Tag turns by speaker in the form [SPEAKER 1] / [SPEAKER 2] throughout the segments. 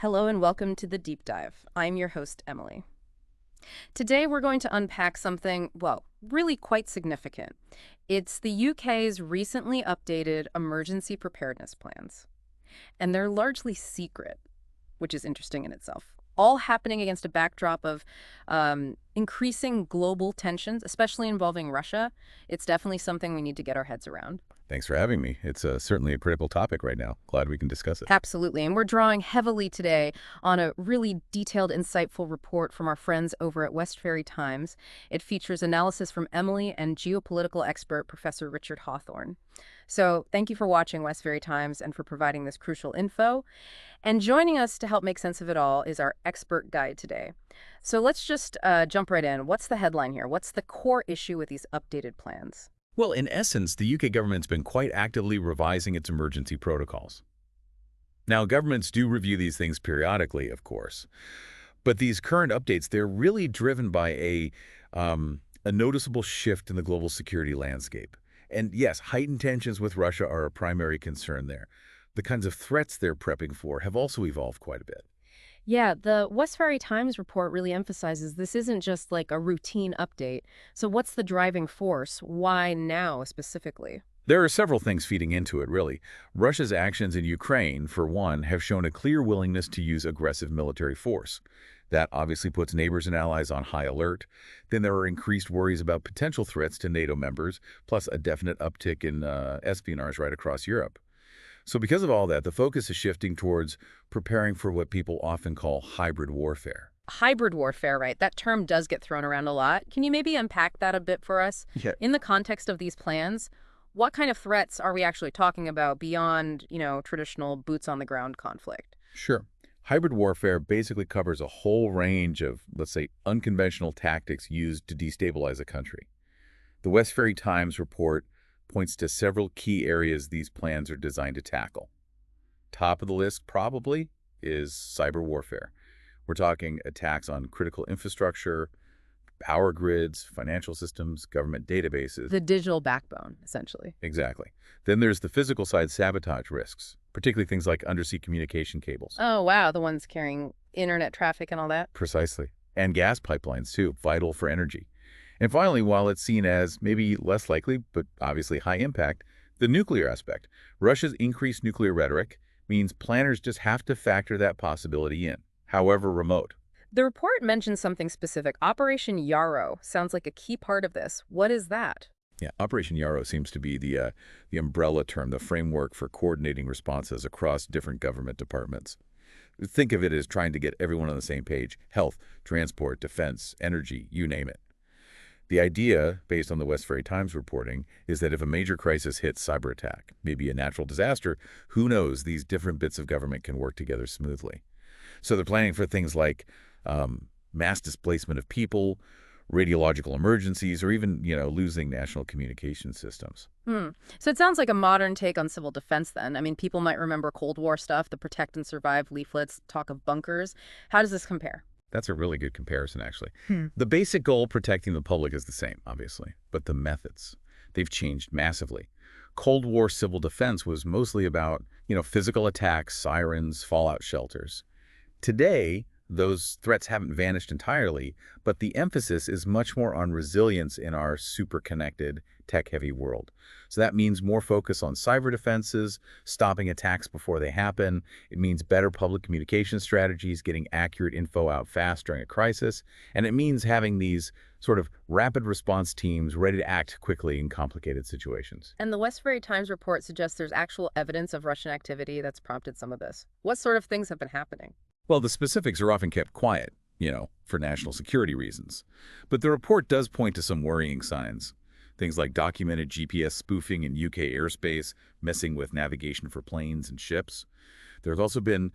[SPEAKER 1] Hello and welcome to the Deep Dive. I'm your host, Emily. Today we're going to unpack something, well, really quite significant. It's the UK's recently updated emergency preparedness plans. And they're largely secret, which is interesting in itself. All happening against a backdrop of increasing global tensions, especially involving Russia. It's definitely something we need to get our heads around.
[SPEAKER 2] Thanks for having me. It's certainly a critical topic right now. Glad we can discuss it.
[SPEAKER 1] Absolutely. And we're drawing heavily today on a really detailed, insightful report from our friends over at Westferry Times. It features analysis from Emily and geopolitical expert Professor Richard Hawthorne. So thank you for watching Westferry Times and for providing this crucial info. And joining us to help make sense of it all is our expert guide today. So let's just jump right in. What's the headline here? What's the core issue with these updated plans?
[SPEAKER 2] Well, in essence, the UK government's been quite actively revising its emergency protocols. Now, governments do review these things periodically, of course, but these current updates, they're really driven by a noticeable shift in the global security landscape. And yes, heightened tensions with Russia are a primary concern there. The kinds of threats they're prepping for have also evolved quite a bit.
[SPEAKER 1] Yeah, the Westferry Times report really emphasizes this isn't just like a routine update. So what's the driving force? Why now specifically?
[SPEAKER 2] There are several things feeding into it, really. Russia's actions in Ukraine, for one, have shown a clear willingness to use aggressive military force. That obviously puts neighbors and allies on high alert. Then there are increased worries about potential threats to NATO members, plus a definite uptick in espionage right across Europe. So because of all that, the focus is shifting towards preparing for what people often call hybrid warfare.
[SPEAKER 1] Hybrid warfare, right? That term does get thrown around a lot. Can you maybe unpack that a bit for us?
[SPEAKER 2] Yeah.
[SPEAKER 1] In the context of these plans, what kind of threats are we actually talking about beyond, traditional boots on the ground conflict?
[SPEAKER 2] Sure. Hybrid warfare basically covers a whole range of, let's say, unconventional tactics used to destabilize a country. The Westferry Times report points to several key areas these plans are designed to tackle. Top of the list, probably, is cyber warfare. We're talking attacks on critical infrastructure, power grids, financial systems, government databases.
[SPEAKER 1] The digital backbone, essentially.
[SPEAKER 2] Exactly. Then there's the physical side sabotage risks, particularly things like undersea communication cables.
[SPEAKER 1] Oh, wow, the ones carrying internet traffic and all that?
[SPEAKER 2] Precisely. And gas pipelines, too, vital for energy. And finally, while it's seen as maybe less likely, but obviously high impact, the nuclear aspect. Russia's increased nuclear rhetoric means planners just have to factor that possibility in, however remote.
[SPEAKER 1] The report mentions something specific. Operation Yarrow sounds like a key part of this. What is that?
[SPEAKER 2] Yeah, Operation Yarrow seems to be the umbrella term, the framework for coordinating responses across different government departments. Think of it as trying to get everyone on the same page. Health, transport, defense, energy, you name it. The idea, based on the Westferry Times reporting, is that if a major crisis hits cyber attack, maybe a natural disaster, who knows, these different bits of government can work together smoothly. So they're planning for things like mass displacement of people, radiological emergencies, or even, losing national communication systems.
[SPEAKER 1] So it sounds like a modern take on civil defense then. I mean, people might remember Cold War stuff, the protect and survive leaflets, talk of bunkers. How does this compare?
[SPEAKER 2] That's a really good comparison, actually. The basic goal, protecting the public, is the same, obviously, but the methods, they've changed massively. Cold War civil defense was mostly about, physical attacks, sirens, fallout shelters. Today, those threats haven't vanished entirely, but the emphasis is much more on resilience in our super-connected, tech-heavy world. So that means more focus on cyber defenses, stopping attacks before they happen. It means better public communication strategies, getting accurate info out fast during a crisis. And it means having these sort of rapid response teams ready to act quickly in complicated situations.
[SPEAKER 1] And the Westferry Times report suggests there's actual evidence of Russian activity that's prompted some of this. What sort of things have been happening?
[SPEAKER 2] Well, the specifics are often kept quiet, for national security reasons. But the report does point to some worrying signs. Things like documented GPS spoofing in UK airspace, messing with navigation for planes and ships. There's also been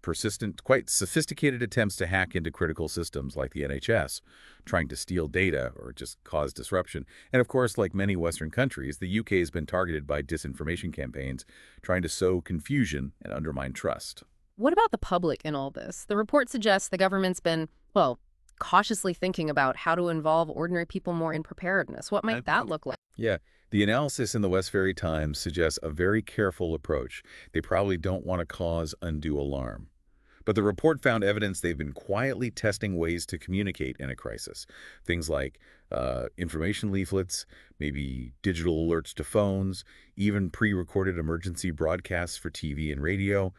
[SPEAKER 2] persistent, quite sophisticated attempts to hack into critical systems like the NHS, trying to steal data or just cause disruption. And of course, like many Western countries, the UK has been targeted by disinformation campaigns, trying to sow confusion and undermine trust.
[SPEAKER 1] What about the public in all this? The report suggests the government's been, well, cautiously thinking about how to involve ordinary people more in preparedness. What might that look like?
[SPEAKER 2] Yeah, the analysis in the Westferry Times suggests a very careful approach. They probably don't want to cause undue alarm. But the report found evidence they've been quietly testing ways to communicate in a crisis. Things like information leaflets, maybe digital alerts to phones, even pre-recorded emergency broadcasts for TV and radio.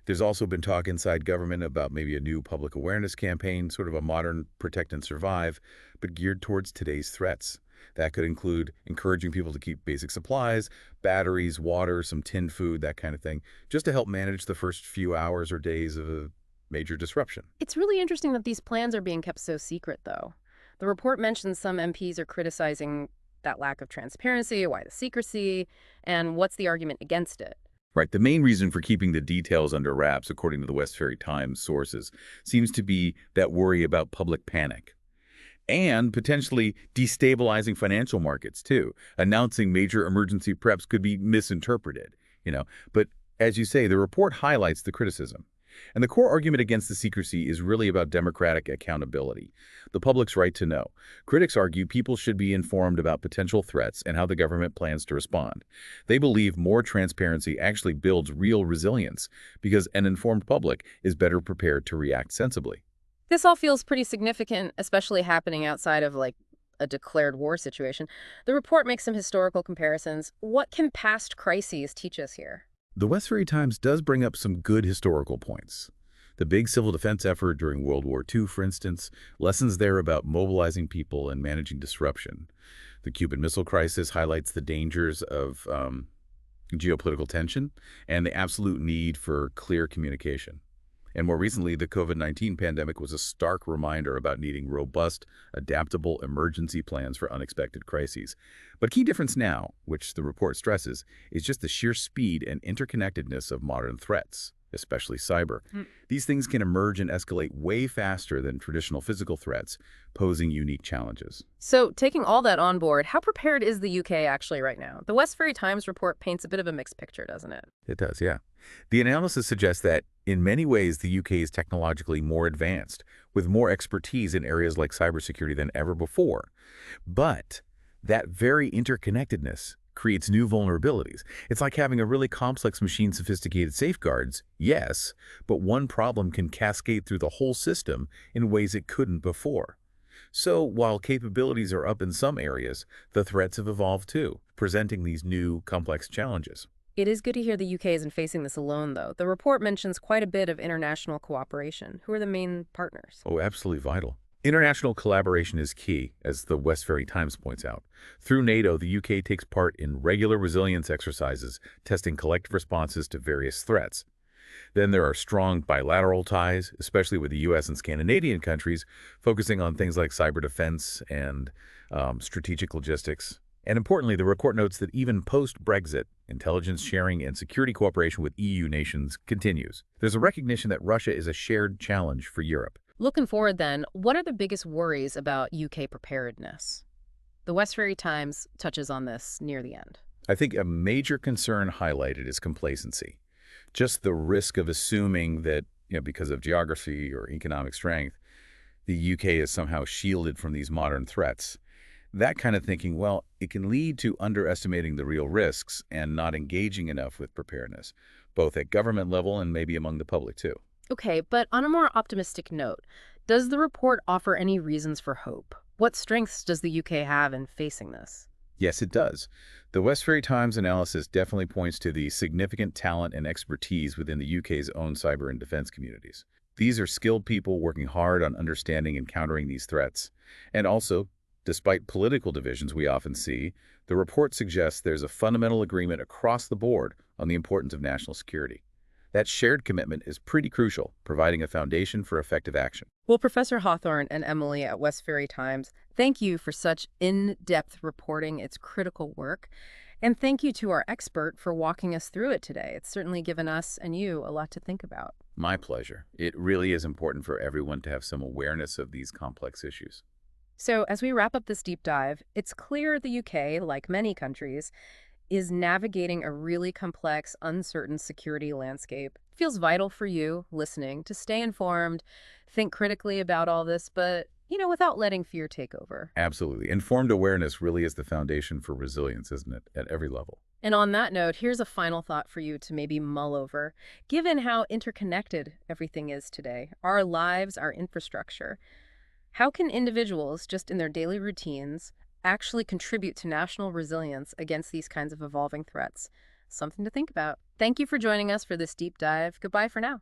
[SPEAKER 2] There's also been talk inside government about maybe a new public awareness campaign, sort of a modern protect and survive, but geared towards today's threats. That could include encouraging people to keep basic supplies, batteries, water, some tinned food, that kind of thing, just to help manage the first few hours or days of a major disruption.
[SPEAKER 1] It's really interesting that these plans are being kept so secret, though. The report mentions some MPs are criticizing that lack of transparency, why the secrecy, and what's the argument against it.
[SPEAKER 2] Right. The main reason for keeping the details under wraps, according to the Westferry Times sources, seems to be that worry about public panic and potentially destabilizing financial markets, too. Announcing major emergency preps could be misinterpreted. But as you say, the report highlights the criticism. And the core argument against the secrecy is really about democratic accountability, the public's right to know. Critics argue people should be informed about potential threats and how the government plans to respond. They believe more transparency actually builds real resilience because an informed public is better prepared to react sensibly.
[SPEAKER 1] This all feels pretty significant, especially happening outside of, like, a declared war situation. The report makes some historical comparisons. What can past crises teach us here?
[SPEAKER 2] The Westferry Times does bring up some good historical points. The big civil defense effort during World War II, for instance, lessons there about mobilizing people and managing disruption. The Cuban Missile Crisis highlights the dangers of geopolitical tension and the absolute need for clear communication. And more recently, the COVID-19 pandemic was a stark reminder about needing robust, adaptable emergency plans for unexpected crises. But key difference now, which the report stresses, is just the sheer speed and interconnectedness of modern threats, especially cyber. These things can emerge and escalate way faster than traditional physical threats, posing unique challenges.
[SPEAKER 1] So, taking all that on board, how prepared is the UK actually right now? The Westferry Times report paints a bit of a mixed picture, doesn't it?
[SPEAKER 2] It does, yeah. The analysis suggests that, in many ways, the UK is technologically more advanced, with more expertise in areas like cybersecurity than ever before. But that very interconnectedness creates new vulnerabilities. It's like having a really complex machine, sophisticated safeguards, yes, but one problem can cascade through the whole system in ways it couldn't before. So while capabilities are up in some areas, the threats have evolved too, presenting these new, complex challenges.
[SPEAKER 1] It is good to hear the UK isn't facing this alone, though. The report mentions quite a bit of international cooperation. Who are the main partners?
[SPEAKER 2] Oh, absolutely vital. International collaboration is key, as the Westferry Times points out. Through NATO, the UK takes part in regular resilience exercises, testing collective responses to various threats. Then there are strong bilateral ties, especially with the US and Scandinavian countries, focusing on things like cyber defense and strategic logistics. And importantly, the report notes that even post-Brexit, intelligence sharing and security cooperation with EU nations continues. There's a recognition that Russia is a shared challenge for Europe.
[SPEAKER 1] Looking forward then, what are the biggest worries about UK preparedness? The Westferry Times touches on this near the end.
[SPEAKER 2] I think a major concern highlighted is complacency. Just the risk of assuming that, because of geography or economic strength, the UK is somehow shielded from these modern threats. That kind of thinking, well, it can lead to underestimating the real risks and not engaging enough with preparedness, both at government level and maybe among the public too.
[SPEAKER 1] Okay, but on a more optimistic note, does the report offer any reasons for hope? What strengths does the UK have in facing this?
[SPEAKER 2] Yes, it does. The Westferry Times analysis definitely points to the significant talent and expertise within the UK's own cyber and defense communities. These are skilled people working hard on understanding and countering these threats. And also, despite political divisions we often see, the report suggests there's a fundamental agreement across the board on the importance of national security. That shared commitment is pretty crucial, providing a foundation for effective action.
[SPEAKER 1] Well, Professor Hawthorne and Emily at Westferry Times, thank you for such in-depth reporting. It's critical work. And thank you to our expert for walking us through it today. It's certainly given us and you a lot to think about.
[SPEAKER 2] My pleasure. It really is important for everyone to have some awareness of these complex issues.
[SPEAKER 1] So as we wrap up this deep dive, it's clear the UK, like many countries, is navigating a really complex, uncertain security landscape. It feels vital for you, listening, to stay informed, think critically about all this, but, without letting fear take over.
[SPEAKER 2] Absolutely. Informed awareness really is the foundation for resilience, isn't it, at every level?
[SPEAKER 1] And on that note, here's a final thought for you to maybe mull over. Given how interconnected everything is today, our lives, our infrastructure, how can individuals, just in their daily routines, actually contribute to national resilience against these kinds of evolving threats? Something to think about. Thank you for joining us for this deep dive. Goodbye for now.